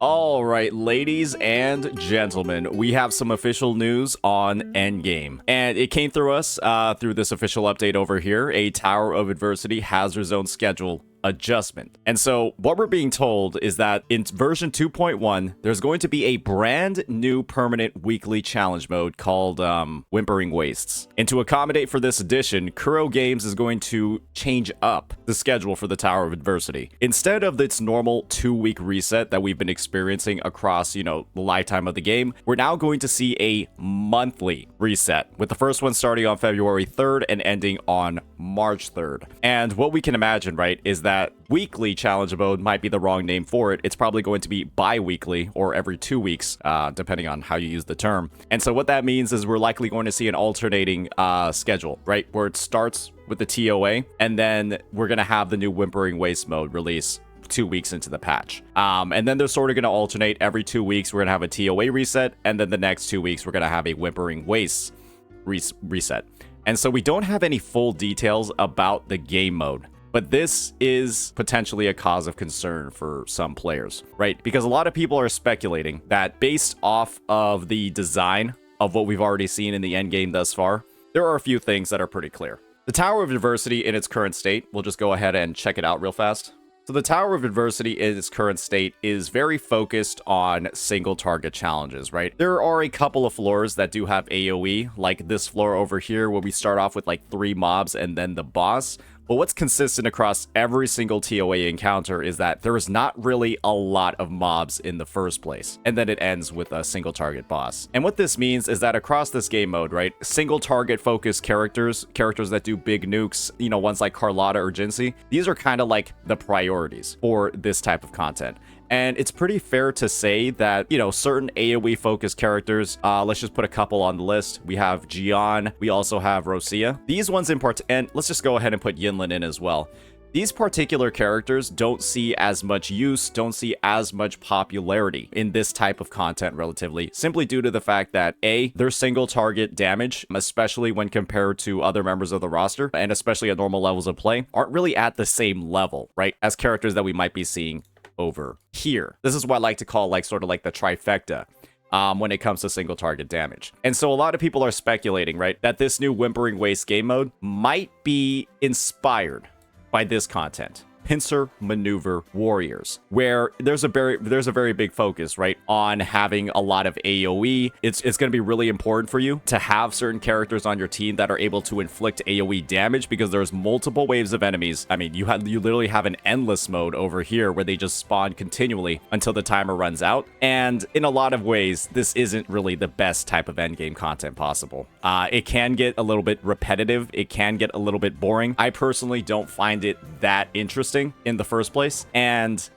All right, ladies and gentlemen, we have some official news on Endgame. And it came through us through this official update over here. A Tower of Adversity has its own schedule adjustment. And so what we're being told is that in version 2.1, there's going to be a brand new permanent weekly challenge mode called Whimpering Wastes. And to accommodate for this edition, Kuro Games is going to change up the schedule for the Tower of Adversity. Instead of its normal 2-week reset that we've been experiencing across, the lifetime of the game, we're now going to see a monthly reset, with the first one starting on February 3rd and ending on March 3rd. And what we can imagine, right, is that weekly challenge mode might be the wrong name for it. It's probably going to be bi-weekly or every 2 weeks, depending on how you use the term. And so what that means is we're likely going to see an alternating schedule, right? Where it starts with the TOA, and then we're going to have the new Whimpering Waste mode release 2 weeks into the patch. And then they're sort of going to alternate every 2 weeks. We're going to have a TOA reset, and then the next 2 weeks, we're going to have a Whimpering Waste reset. And so we don't have any full details about the game mode. But this is potentially a cause of concern for some players, right? Because a lot of people are speculating that based off of the design of what we've already seen in the endgame thus far, there are a few things that are pretty clear. The Tower of Adversity in its current state, we'll just go ahead and check it out real fast. So the Tower of Adversity in its current state is very focused on single target challenges, right? There are a couple of floors that do have AoE, like this floor over here where we start off with like 3 mobs and then the boss. But what's consistent across every single TOA encounter is that there is not really a lot of mobs in the first place, and then it ends with a single target boss. And what this means is that across this game mode, right, single target focused characters that do big nukes, ones like Carlotta or Jinsei, these are kind of like the priorities for this type of content. And it's pretty fair to say that, certain AoE focused characters, let's just put a couple on the list. We have Jian, we also have Rosia. These ones in part, and let's just go ahead and put Yinlin in as well. These particular characters don't see as much use, don't see as much popularity in this type of content relatively, simply due to the fact that A, their single target damage, especially when compared to other members of the roster, and especially at normal levels of play, aren't really at the same level, right, as characters that we might be seeing over here. This is what I like to call sort of like the trifecta when it comes to single target damage. And so a lot of people are speculating, right, that this new Whimpering Waste game mode might be inspired by this content. Pincer Maneuver Warriors, where there's a very big focus, right, on having a lot of AoE. It's going to be really important for you to have certain characters on your team that are able to inflict AoE damage, because there's multiple waves of enemies. I mean, you literally have an endless mode over here where they just spawn continually until the timer runs out. And in a lot of ways, this isn't really the best type of endgame content possible. It can get a little bit repetitive. It can get a little bit boring. I personally don't find it that interesting in the first place. And,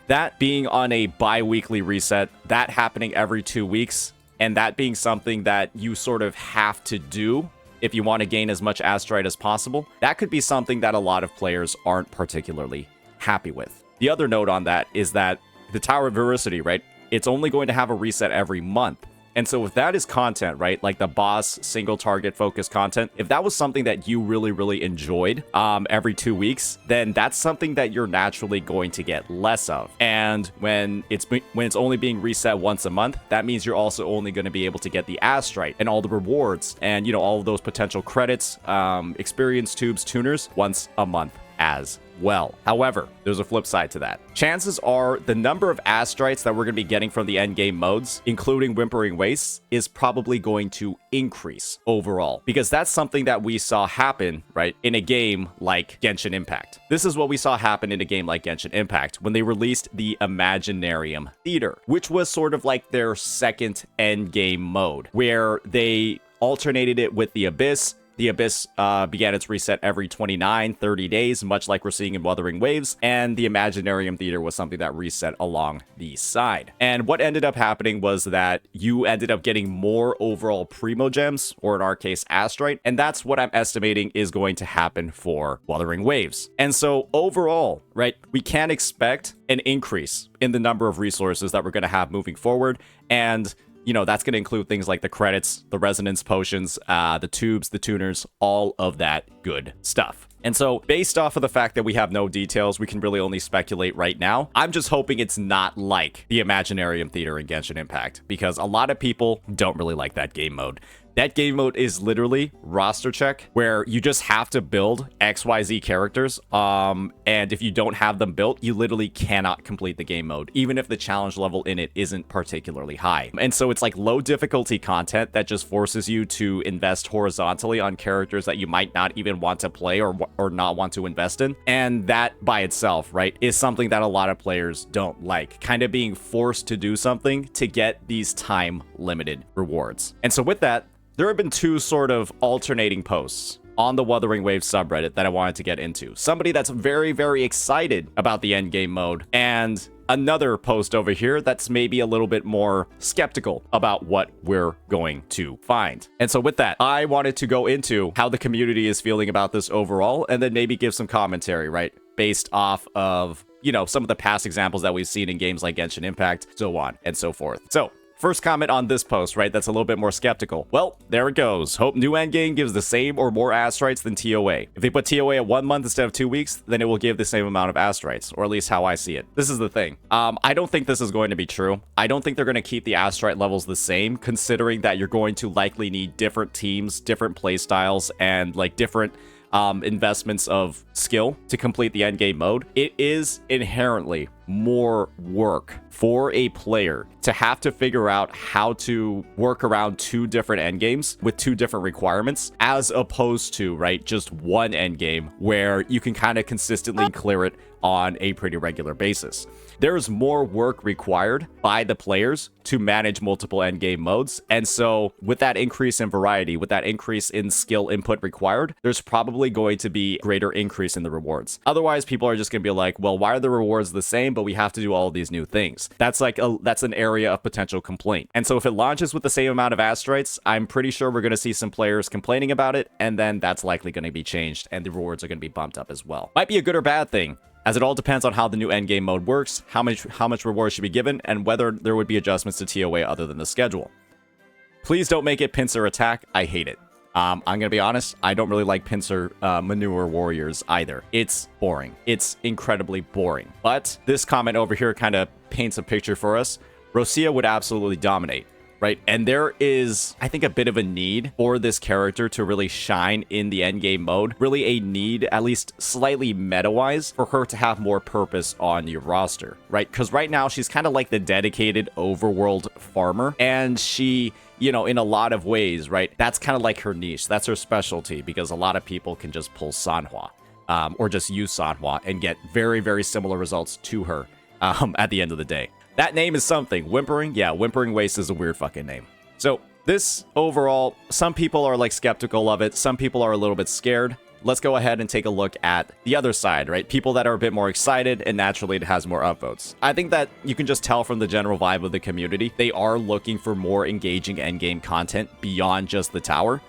that being on a bi-weekly reset, that happening every 2 weeks, and that being something that you sort of have to do if you want to gain as much astrite as possible, that could be something that a lot of players aren't particularly happy with. The other note on that is that the Tower of Adversity, right, it's only going to have a reset every month. And so if that is content, right, like the boss single target focused content, if that was something that you really, really enjoyed every 2 weeks, then that's something that you're naturally going to get less of. And when it's only being reset once a month, that means you're also only going to be able to get the astrite and all the rewards and, all of those potential credits, experience tubes, tuners once a month as well. However, there's a flip side to that. Chances are the number of astrites that we're going to be getting from the endgame modes, including Whimpering Wastes, is probably going to increase overall, because that's something that we saw happen, right, in a game like Genshin Impact. This is what we saw happen in a game like Genshin Impact when they released the Imaginarium Theater, which was sort of like their second endgame mode, where they alternated it with the Abyss. The Abyss began its reset every 30 days, much like we're seeing in Wuthering Waves, and the Imaginarium Theater was something that reset along the side. And what ended up happening was that you ended up getting more overall Primo Gems, or in our case, Astrite, and that's what I'm estimating is going to happen for Wuthering Waves. And so overall, right, we can expect an increase in the number of resources that we're going to have moving forward, and that's going to include things like the credits, the resonance potions, the tubes, the tuners, all of that good stuff. And so based off of the fact that we have no details, we can really only speculate right now. I'm just hoping it's not like the Imaginarium Theater in Genshin Impact, because a lot of people don't really like that game mode. That game mode is literally roster check, where you just have to build XYZ characters. And if you don't have them built, you literally cannot complete the game mode, even if the challenge level in it isn't particularly high. And so it's like low difficulty content that just forces you to invest horizontally on characters that you might not even want to play or not want to invest in. And that by itself, right, is something that a lot of players don't like, kind of being forced to do something to get these time limited rewards. And so with that, there have been two sort of alternating posts on the Wuthering Waves subreddit that I wanted to get into. Somebody that's very, very excited about the endgame mode, and another post over here that's maybe a little bit more skeptical about what we're going to find. And so with that, I wanted to go into how the community is feeling about this overall, and then maybe give some commentary, right, based off of, you know, some of the past examples that we've seen in games like Genshin Impact, so on and so forth. So first comment on this post, right, that's a little bit more skeptical. Well, there it goes. Hope new endgame gives the same or more Astrites than TOA. If they put TOA at 1 month instead of 2 weeks, then it will give the same amount of Astrites, or at least how I see it. This is the thing. I don't think this is going to be true. I don't think they're going to keep the Astrite levels the same, considering that you're going to likely need different teams, different play styles, and like different investments of skill to complete the endgame mode. It is inherently more work for a player to have to figure out how to work around two different endgames with two different requirements, as opposed to, right, just one endgame where you can kind of consistently clear it on a pretty regular basis. There's more work required by the players to manage multiple endgame modes, and so with that increase in variety, with that increase in skill input required, there's probably going to be greater increase in the rewards. Otherwise, people are just going to be like, well, why are the rewards the same, but we have to do all of these new things? That's like that's an area of potential complaint. And so if it launches with the same amount of Astrites, I'm pretty sure we're going to see some players complaining about it, and then that's likely going to be changed, and the rewards are going to be bumped up as well. Might be a good or bad thing, as it all depends on how the new endgame mode works, how much rewards should be given, and whether there would be adjustments to TOA other than the schedule. Please don't make it pincer attack. I hate it. I'm gonna be honest, I don't really like pincer manure warriors either. It's boring. It's incredibly boring. But this comment over here kind of paints a picture for us. Rosia would absolutely dominate, right? And there is, I think, a bit of a need for this character to really shine in the endgame mode. Really a need, at least slightly meta-wise, for her to have more purpose on your roster, right? Because right now, she's kind of like the dedicated overworld farmer, and she, you know, in a lot of ways, right, that's kind of like her niche. That's her specialty, because a lot of people can just pull Sanhua, or just use Sanhua and get very, very similar results to her at the end of the day. That name is something. Whimpering? Yeah, Whimpering Waste is a weird fucking name. So this overall, some people are like skeptical of it. Some people are a little bit scared. Let's go ahead and take a look at the other side, right? People that are a bit more excited, and naturally it has more upvotes. I think that you can just tell from the general vibe of the community, they are looking for more engaging endgame content beyond just the tower.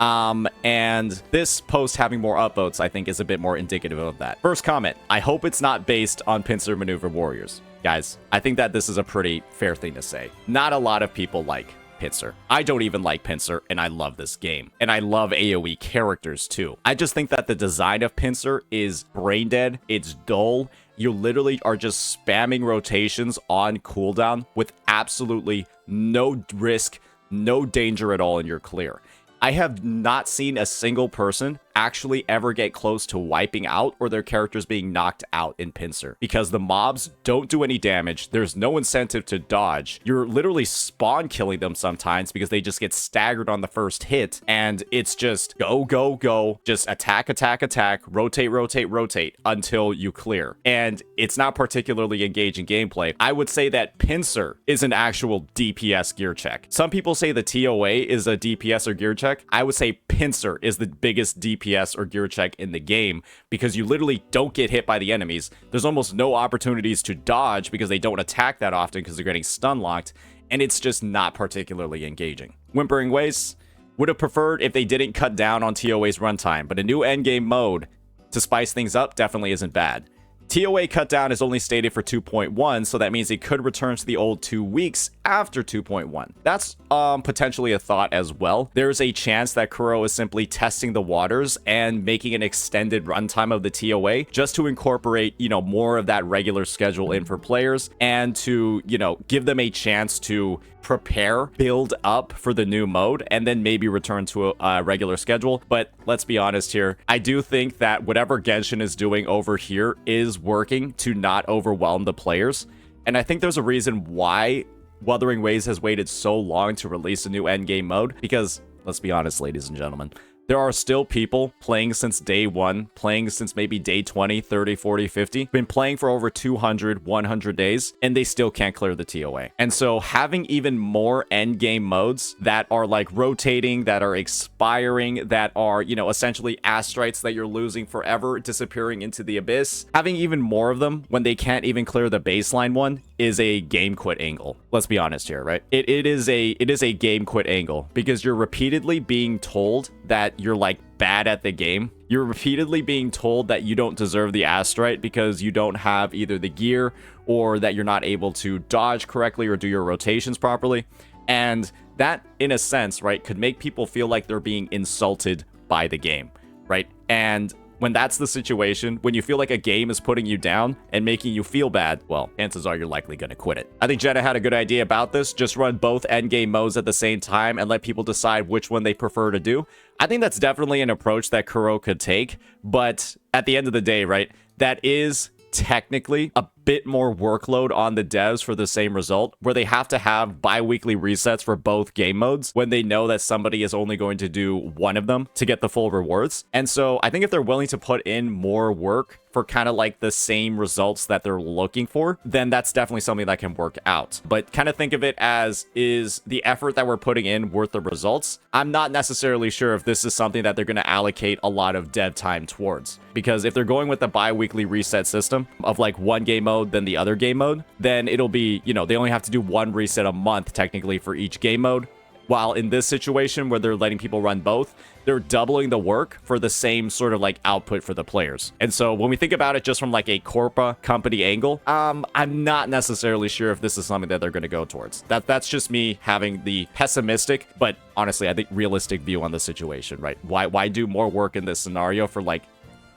And this post having more upvotes, I think, is a bit more indicative of that. First comment, I hope it's not based on pincer maneuver warriors. Guys, I think that this is a pretty fair thing to say. Not a lot of people like pincer. I don't even like pincer, and I love this game. And I love AoE characters too. I just think that the design of pincer is brain dead. It's dull. You literally are just spamming rotations on cooldown with absolutely no risk, no danger at all in your clear. I have not seen a single person actually ever get close to wiping out or their characters being knocked out in pincer, because the mobs don't do any damage. There's no incentive to dodge. You're literally spawn killing them sometimes because they just get staggered on the first hit, and it's just go, go, go, just attack, attack, attack, rotate, rotate, rotate until you clear. And it's not particularly engaging gameplay. I would say that pincer is an actual DPS gear check. Some people say the TOA is a DPS or gear check. I would say pincer is the biggest DPS or gear check in the game, because you literally don't get hit by the enemies. There's almost no opportunities to dodge because they don't attack that often because they're getting stun locked, and it's just not particularly engaging. Whimpering Waste would have preferred if they didn't cut down on TOA's runtime, but a new endgame mode to spice things up definitely isn't bad. TOA cut down is only stated for 2.1, so that means it could return to the old 2 weeks after 2.1. That's potentially a thought as well. There's a chance that Kuro is simply testing the waters and making an extended runtime of the TOA just to incorporate, more of that regular schedule in for players and to, give them a chance to prepare, build up for the new mode, and then maybe return to a regular schedule. But let's be honest here. I do think that whatever Genshin is doing over here is working to not overwhelm the players. And I think there's a reason why Wuthering Waves has waited so long to release a new endgame mode, because let's be honest, ladies and gentlemen, there are still people playing since day 1, playing since maybe day 20, 30, 40, 50, been playing for over 200, 100 days, and they still can't clear the TOA. And so having even more endgame modes that are like rotating, that are expiring, that are, essentially astrites that you're losing forever, disappearing into the abyss, having even more of them when they can't even clear the baseline one is a game quit angle. Let's be honest here, right? It is a game quit angle because you're repeatedly being told that you're like bad at the game. You're repeatedly being told that you don't deserve the astrite because you don't have either the gear or that you're not able to dodge correctly or do your rotations properly. And that, in a sense, right, could make people feel like they're being insulted by the game, right? And when that's the situation, when you feel like a game is putting you down and making you feel bad, well, chances are you're likely going to quit it. I think Jenna had a good idea about this. Just run both endgame modes at the same time and let people decide which one they prefer to do. I think that's definitely an approach that Kuro could take. But at the end of the day, right, that is technically a bit more workload on the devs for the same result, where they have to have bi-weekly resets for both game modes when they know that somebody is only going to do one of them to get the full rewards. And so I think if they're willing to put in more work for kind of like the same results that they're looking for, then that's definitely something that can work out. But kind of think of it as, is the effort that we're putting in worth the results? I'm not necessarily sure if this is something that they're going to allocate a lot of dev time towards, because if they're going with the bi-weekly reset system of like one game mode than the other game mode, then it'll be, they only have to do one reset a month technically for each game mode. While in this situation where they're letting people run both, they're doubling the work for the same sort of like output for the players. And so when we think about it just from like a corpa company angle, I'm not necessarily sure if this is something that they're going to go towards. That's just me having the pessimistic, but honestly, I think realistic view on the situation, right? Why do more work in this scenario for like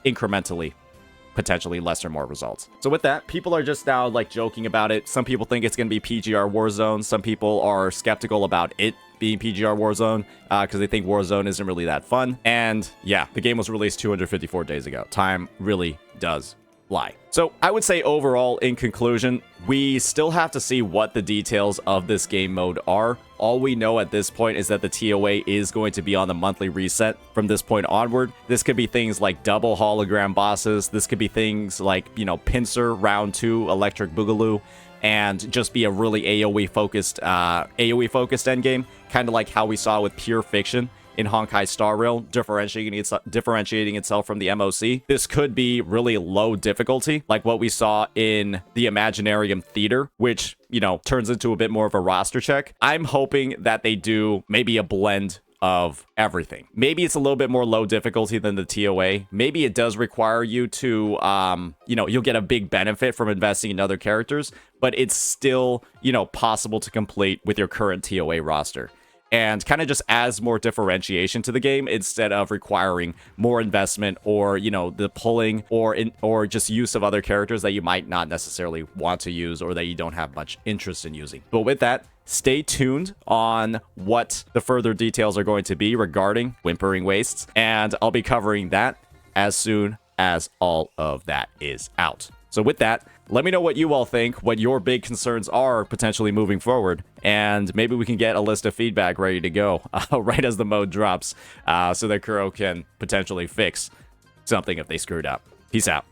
incrementally potentially less or more results? So with that, people are just now like joking about it. Some people think it's going to be PGR Warzone. Some people are skeptical about it being PGR Warzone because they think Warzone isn't really that fun. And yeah, the game was released 254 days ago. Time really does fly. So I would say overall, in conclusion, we still have to see what the details of this game mode are. All we know at this point is that the TOA is going to be on the monthly reset from this point onward. This could be things like double hologram bosses. This could be things like, Pincer Round 2, Electric Boogaloo, and just be a really AoE focused endgame, kind of like how we saw with Pure Fiction in Honkai Star Rail, differentiating itself from the MOC. This could be really low difficulty, like what we saw in the Imaginarium Theater, which, turns into a bit more of a roster check. I'm hoping that they do maybe a blend of everything. Maybe it's a little bit more low difficulty than the TOA. Maybe it does require you to, you'll get a big benefit from investing in other characters, but it's still, possible to complete with your current TOA roster. And kind of just adds more differentiation to the game instead of requiring more investment or, the pulling or just use of other characters that you might not necessarily want to use or that you don't have much interest in using. But with that, stay tuned on what the further details are going to be regarding Whimpering Wastes, and I'll be covering that as soon as all of that is out. So with that, let me know what you all think, what your big concerns are potentially moving forward, and maybe we can get a list of feedback ready to go right as the mode drops so that Kuro can potentially fix something if they screwed up. Peace out.